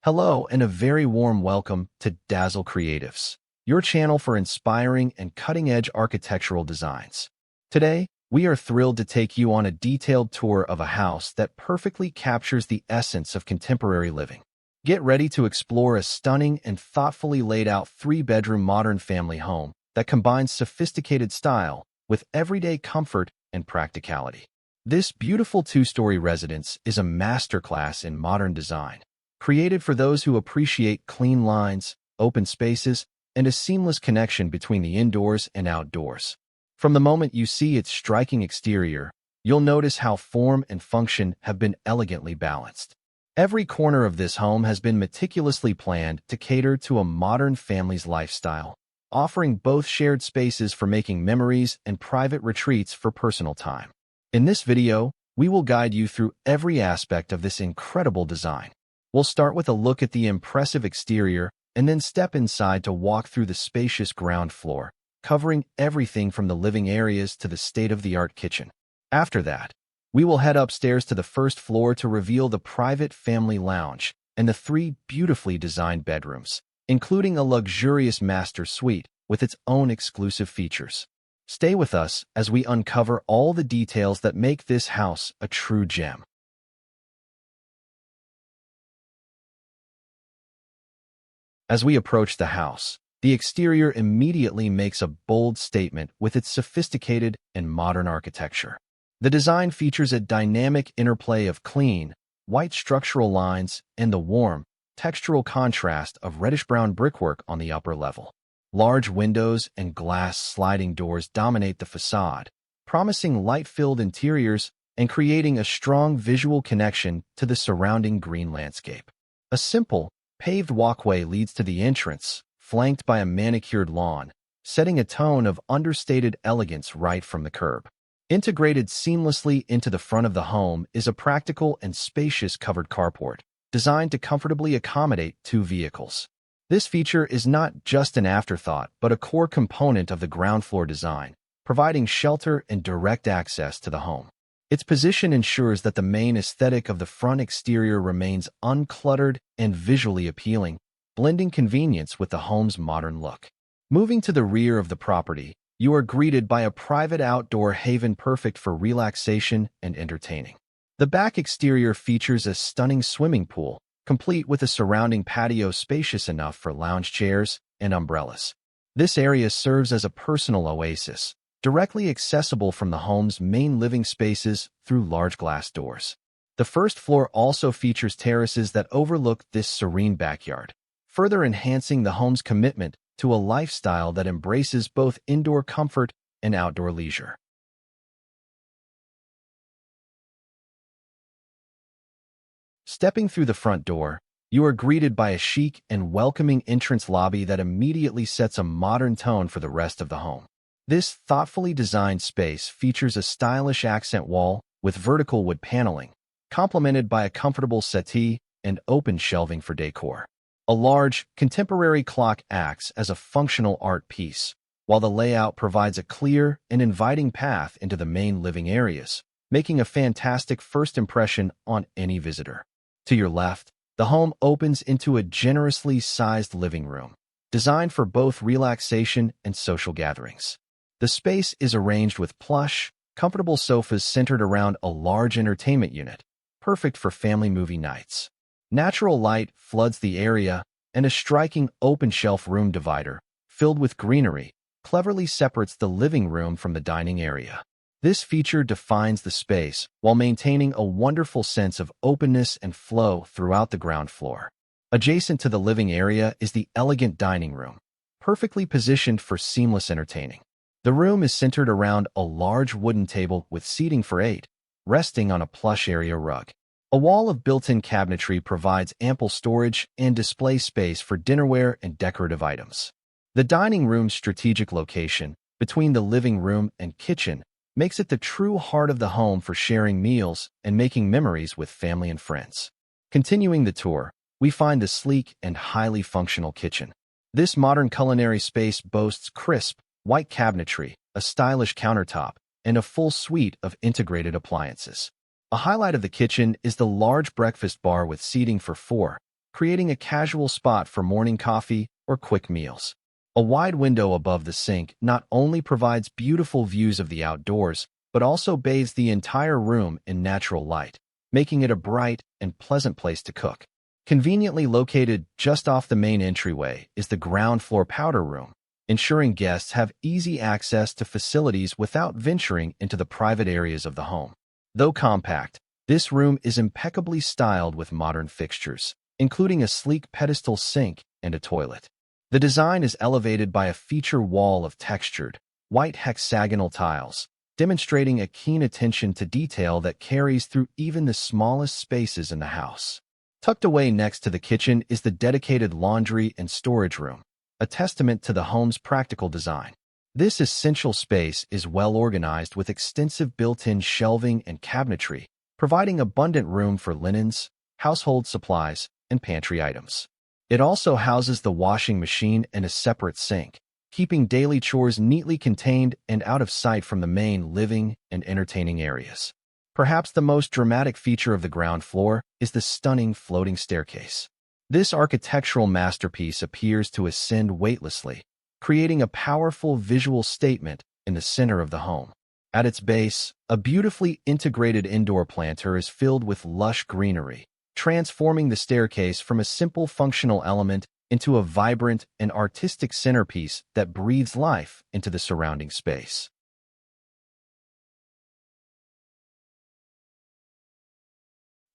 Hello and a very warm welcome to Dazzle Creatives, your channel for inspiring and cutting-edge architectural designs. Today, we are thrilled to take you on a detailed tour of a house that perfectly captures the essence of contemporary living. Get ready to explore a stunning and thoughtfully laid-out three-bedroom modern family home that combines sophisticated style with everyday comfort and practicality. This beautiful two-story residence is a masterclass in modern design, created for those who appreciate clean lines, open spaces, and a seamless connection between the indoors and outdoors. From the moment you see its striking exterior, you'll notice how form and function have been elegantly balanced. Every corner of this home has been meticulously planned to cater to a modern family's lifestyle, offering both shared spaces for making memories and private retreats for personal time. In this video, we will guide you through every aspect of this incredible design. We'll start with a look at the impressive exterior and then step inside to walk through the spacious ground floor, covering everything from the living areas to the state-of-the-art kitchen. After that, we will head upstairs to the first floor to reveal the private family lounge and the three beautifully designed bedrooms, including a luxurious master suite with its own exclusive features. Stay with us as we uncover all the details that make this house a true gem. As we approach the house, the exterior immediately makes a bold statement with its sophisticated and modern architecture. The design features a dynamic interplay of clean, white structural lines and the warm, textural contrast of reddish-brown brickwork on the upper level. Large windows and glass sliding doors dominate the facade, promising light-filled interiors and creating a strong visual connection to the surrounding green landscape. A simple, paved walkway leads to the entrance, flanked by a manicured lawn, setting a tone of understated elegance right from the curb. Integrated seamlessly into the front of the home is a practical and spacious covered carport, designed to comfortably accommodate two vehicles. This feature is not just an afterthought, but a core component of the ground floor design, providing shelter and direct access to the home. Its position ensures that the main aesthetic of the front exterior remains uncluttered and visually appealing, blending convenience with the home's modern look. Moving to the rear of the property, you are greeted by a private outdoor haven perfect for relaxation and entertaining. The back exterior features a stunning swimming pool, complete with a surrounding patio spacious enough for lounge chairs and umbrellas. This area serves as a personal oasis, directly accessible from the home's main living spaces through large glass doors. The first floor also features terraces that overlook this serene backyard, further enhancing the home's commitment to a lifestyle that embraces both indoor comfort and outdoor leisure. Stepping through the front door, you are greeted by a chic and welcoming entrance lobby that immediately sets a modern tone for the rest of the home. This thoughtfully designed space features a stylish accent wall with vertical wood paneling, complemented by a comfortable settee and open shelving for decor. A large, contemporary clock acts as a functional art piece, while the layout provides a clear and inviting path into the main living areas, making a fantastic first impression on any visitor. To your left, the home opens into a generously sized living room, designed for both relaxation and social gatherings. The space is arranged with plush, comfortable sofas centered around a large entertainment unit, perfect for family movie nights. Natural light floods the area, and a striking open-shelf room divider, filled with greenery, cleverly separates the living room from the dining area. This feature defines the space while maintaining a wonderful sense of openness and flow throughout the ground floor. Adjacent to the living area is the elegant dining room, perfectly positioned for seamless entertaining. The room is centered around a large wooden table with seating for 8, resting on a plush area rug. A wall of built-in cabinetry provides ample storage and display space for dinnerware and decorative items. The dining room's strategic location, between the living room and kitchen, makes it the true heart of the home for sharing meals and making memories with family and friends. Continuing the tour, we find the sleek and highly functional kitchen. This modern culinary space boasts crisp, white cabinetry, a stylish countertop, and a full suite of integrated appliances. A highlight of the kitchen is the large breakfast bar with seating for 4, creating a casual spot for morning coffee or quick meals. A wide window above the sink not only provides beautiful views of the outdoors, but also bathes the entire room in natural light, making it a bright and pleasant place to cook. Conveniently located just off the main entryway is the ground floor powder room, ensuring guests have easy access to facilities without venturing into the private areas of the home. Though compact, this room is impeccably styled with modern fixtures, including a sleek pedestal sink and a toilet. The design is elevated by a feature wall of textured, white hexagonal tiles, demonstrating a keen attention to detail that carries through even the smallest spaces in the house. Tucked away next to the kitchen is the dedicated laundry and storage room, a testament to the home's practical design. This essential space is well organized with extensive built-in shelving and cabinetry, providing abundant room for linens, household supplies, and pantry items. It also houses the washing machine and a separate sink, keeping daily chores neatly contained and out of sight from the main living and entertaining areas. Perhaps the most dramatic feature of the ground floor is the stunning floating staircase. This architectural masterpiece appears to ascend weightlessly, creating a powerful visual statement in the center of the home. At its base, a beautifully integrated indoor planter is filled with lush greenery, transforming the staircase from a simple functional element into a vibrant and artistic centerpiece that breathes life into the surrounding space.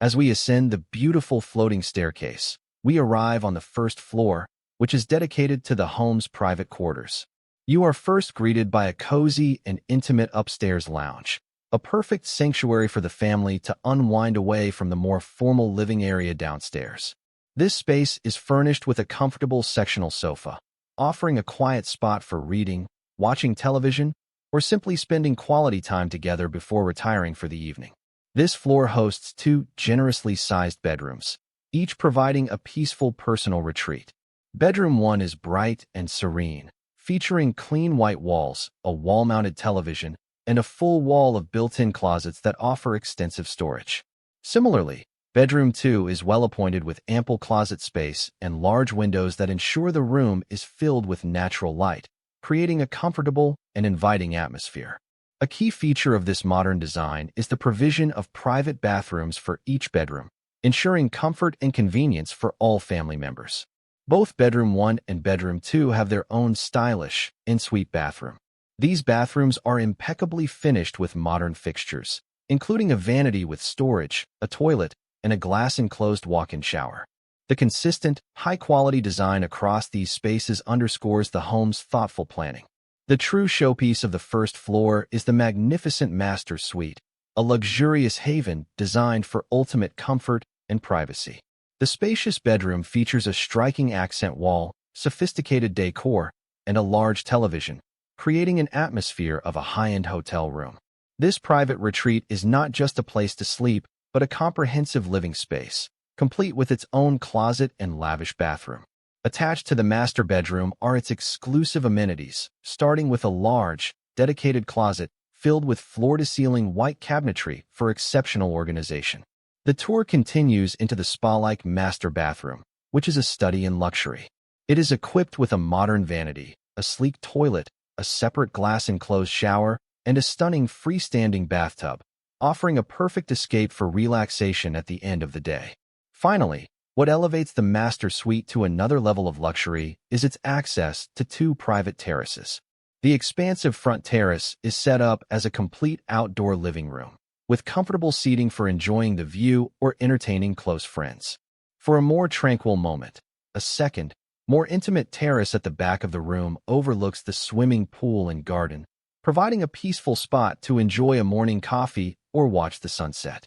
As we ascend the beautiful floating staircase, we arrive on the first floor, which is dedicated to the home's private quarters. You are first greeted by a cozy and intimate upstairs lounge, a perfect sanctuary for the family to unwind away from the more formal living area downstairs. This space is furnished with a comfortable sectional sofa, offering a quiet spot for reading, watching television, or simply spending quality time together before retiring for the evening. This floor hosts two generously sized bedrooms, each providing a peaceful personal retreat. Bedroom 1 is bright and serene, featuring clean white walls, a wall-mounted television, and a full wall of built-in closets that offer extensive storage. Similarly, Bedroom 2 is well-appointed with ample closet space and large windows that ensure the room is filled with natural light, creating a comfortable and inviting atmosphere. A key feature of this modern design is the provision of private bathrooms for each bedroom, ensuring comfort and convenience for all family members. Both Bedroom 1 and Bedroom 2 have their own stylish, ensuite bathroom. These bathrooms are impeccably finished with modern fixtures, including a vanity with storage, a toilet, and a glass-enclosed walk-in shower. The consistent, high-quality design across these spaces underscores the home's thoughtful planning. The true showpiece of the first floor is the magnificent master suite, a luxurious haven designed for ultimate comfort and privacy. The spacious bedroom features a striking accent wall, sophisticated decor, and a large television, creating an atmosphere of a high-end hotel room. This private retreat is not just a place to sleep, but a comprehensive living space, complete with its own closet and lavish bathroom. Attached to the master bedroom are its exclusive amenities, starting with a large, dedicated closet filled with floor-to-ceiling white cabinetry for exceptional organization. The tour continues into the spa-like master bathroom, which is a study in luxury. It is equipped with a modern vanity, a sleek toilet, a separate glass-enclosed shower, and a stunning freestanding bathtub, offering a perfect escape for relaxation at the end of the day. Finally, what elevates the master suite to another level of luxury is its access to two private terraces. The expansive front terrace is set up as a complete outdoor living room, with comfortable seating for enjoying the view or entertaining close friends. For a more tranquil moment, a second, more intimate terrace at the back of the room overlooks the swimming pool and garden, providing a peaceful spot to enjoy a morning coffee or watch the sunset.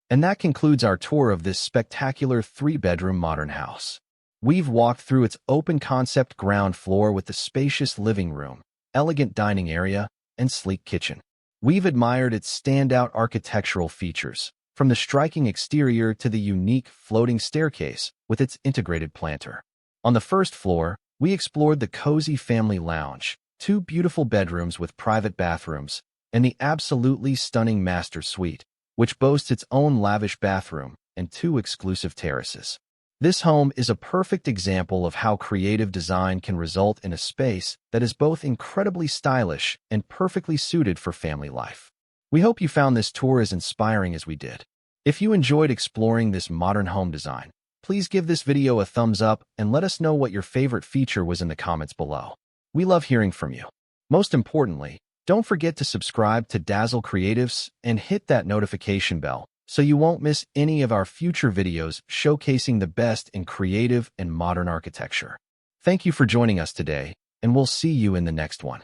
And that concludes our tour of this spectacular three-bedroom modern house. We've walked through its open-concept ground floor with the spacious living room, elegant dining area, and sleek kitchen. We've admired its standout architectural features, from the striking exterior to the unique floating staircase with its integrated planter. On the first floor, we explored the cozy family lounge, two beautiful bedrooms with private bathrooms, and the absolutely stunning master suite, which boasts its own lavish bathroom and 2 exclusive terraces. This home is a perfect example of how creative design can result in a space that is both incredibly stylish and perfectly suited for family life. We hope you found this tour as inspiring as we did. If you enjoyed exploring this modern home design, please give this video a thumbs up and let us know what your favorite feature was in the comments below. We love hearing from you. Most importantly, don't forget to subscribe to Dazzle Creatives and hit that notification bell so you won't miss any of our future videos showcasing the best in creative and modern architecture. Thank you for joining us today, and we'll see you in the next one.